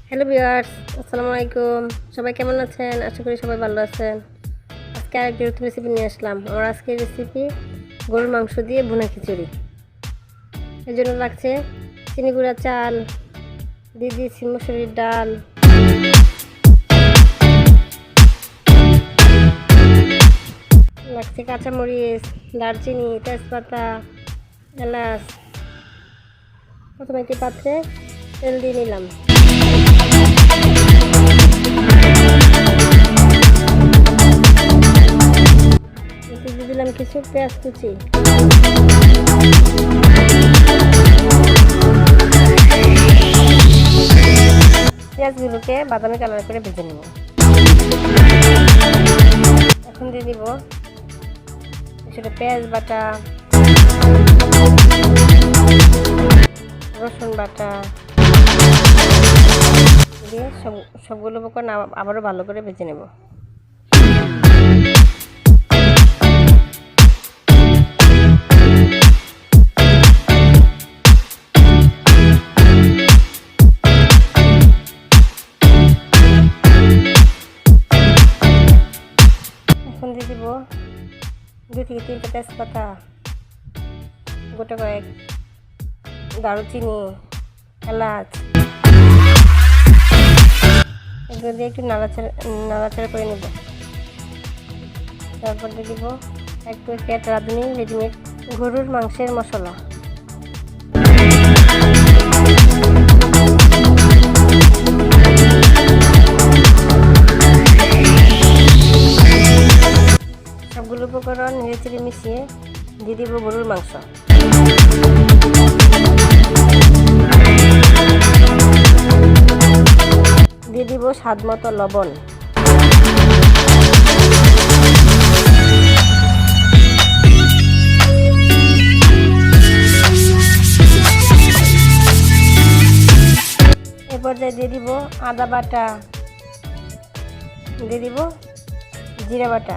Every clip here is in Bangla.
হ্যালো ভিউয়ার্স, আসসালামু আলাইকুম। সবাই কেমন আছেন? আশা করি সবাই ভালো আছেন। আজকে আরেকটি নতুন রেসিপি নিয়ে আসলাম। আমার আজকের রেসিপি গরুর মাংস দিয়ে ভুনা খিচুড়ি। এর জন্য লাগছে চিনি গুঁড়া চাল, দিয়ে দিয়েছি মসুরির ডাল, লাগছে কাঁচামরিচ, দারচিনি, তেজপাতা, এলাচ। প্রথমে একটি পাত্রে তেল দিয়ে নিলাম। দিয়ে দিলাম কিছু পেঁয়াজ কুচি, পেঁয়াজগুলোকে বাদামি কালার করে ভেজে নেব। এখন দিয়ে দিব কিছুটা পেঁয়াজ বাটা, রসুন বাটা দিয়ে সবগুলো উপকরণ আবারও ভালো করে ভেজে নেব। এখন দিয়ে দিব 2 থেকে 3টা তেজপাতা, গোটা কয়েক দারুচিনি, এলাচ। এগুলো দিয়ে একটু নাড়াচাড়া করে নেব। তারপর দিয়ে দিব 1 প্যাকেট রাঁধুনি রেডিমেড গরুর মাংসের মশলা। সবগুলো উপকরণ নেড়েচেড়ে মিশিয়ে দিয়ে দিব গরুর মাংস। দিয়ে দিব স্বাদ মতো লবণ। এ পর্যায়ে দিয়ে দিব আদা বাটা, দিয়ে দিব জিরা বাটা।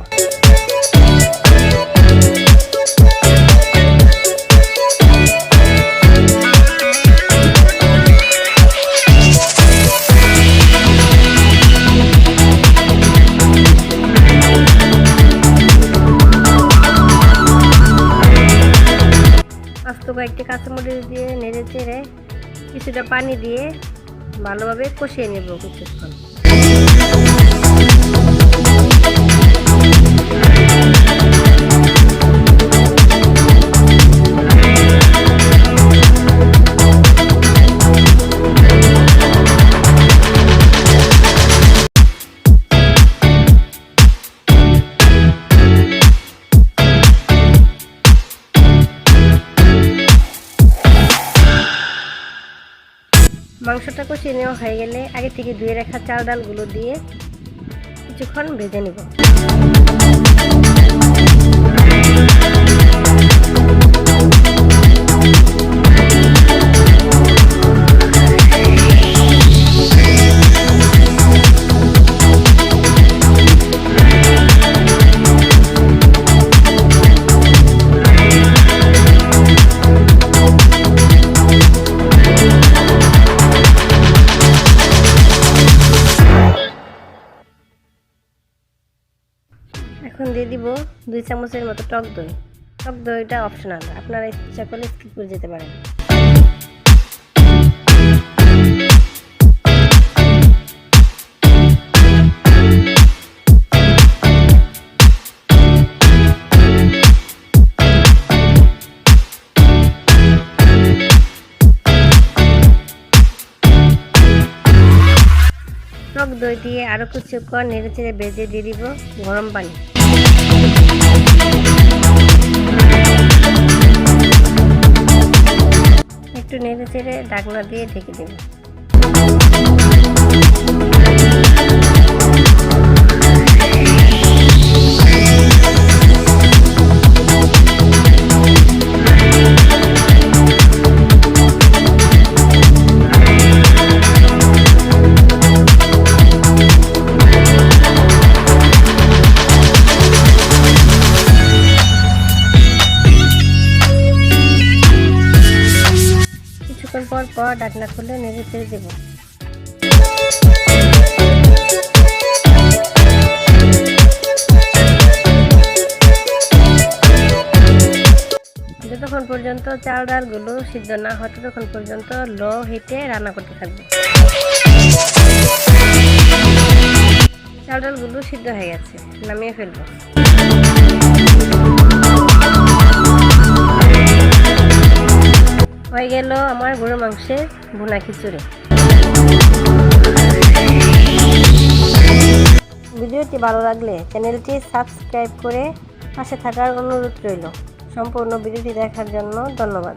আস্ত কয়েকটি কাঁচামরিচ দিয়ে নেড়ে চেড়ে কিছুটা পানি দিয়ে ভালোভাবে কষিয়ে নেব কিছুক্ষণ। মাংসটা কষিয়ে নেওয়া হয়ে গেলে আগে থেকে ধুয়ে রাখা চাল ডালগুলো দিয়ে কিছুক্ষণ ভেজে নেব। এখন দিয়ে দিব 2 চামচের মতো টক দই। টক দইটা অপশনাল, আপনারা ইচ্ছা করলে স্কিপ করে যেতে পারেন। টক দই দিয়ে আরও কিছুক্ষণ নেড়ে চেড়ে ভেজে দিয়ে দিব গরম পানি। একটু নেড়ে চেড়ে ঢাকনা দিয়ে ঢেকে দেব। পর পর ঢাকনা খুলে নেড়ে চেড়ে দেব। যতক্ষণ পর্যন্ত চাল ডালগুলো সিদ্ধ না হয় ততক্ষণ পর্যন্ত লো হিটে রান্না করতে থাকবো। চাল ডালগুলো সিদ্ধ হয়ে গেছে, নামিয়ে ফেলবো। হয়ে গেল আমার গরুর মাংসের ভুনা খিচুড়ি। ভিডিওটি ভালো লাগলে চ্যানেলটি সাবস্ক্রাইব করে পাশে থাকার অনুরোধ রইল। সম্পূর্ণ ভিডিওটি দেখার জন্য ধন্যবাদ।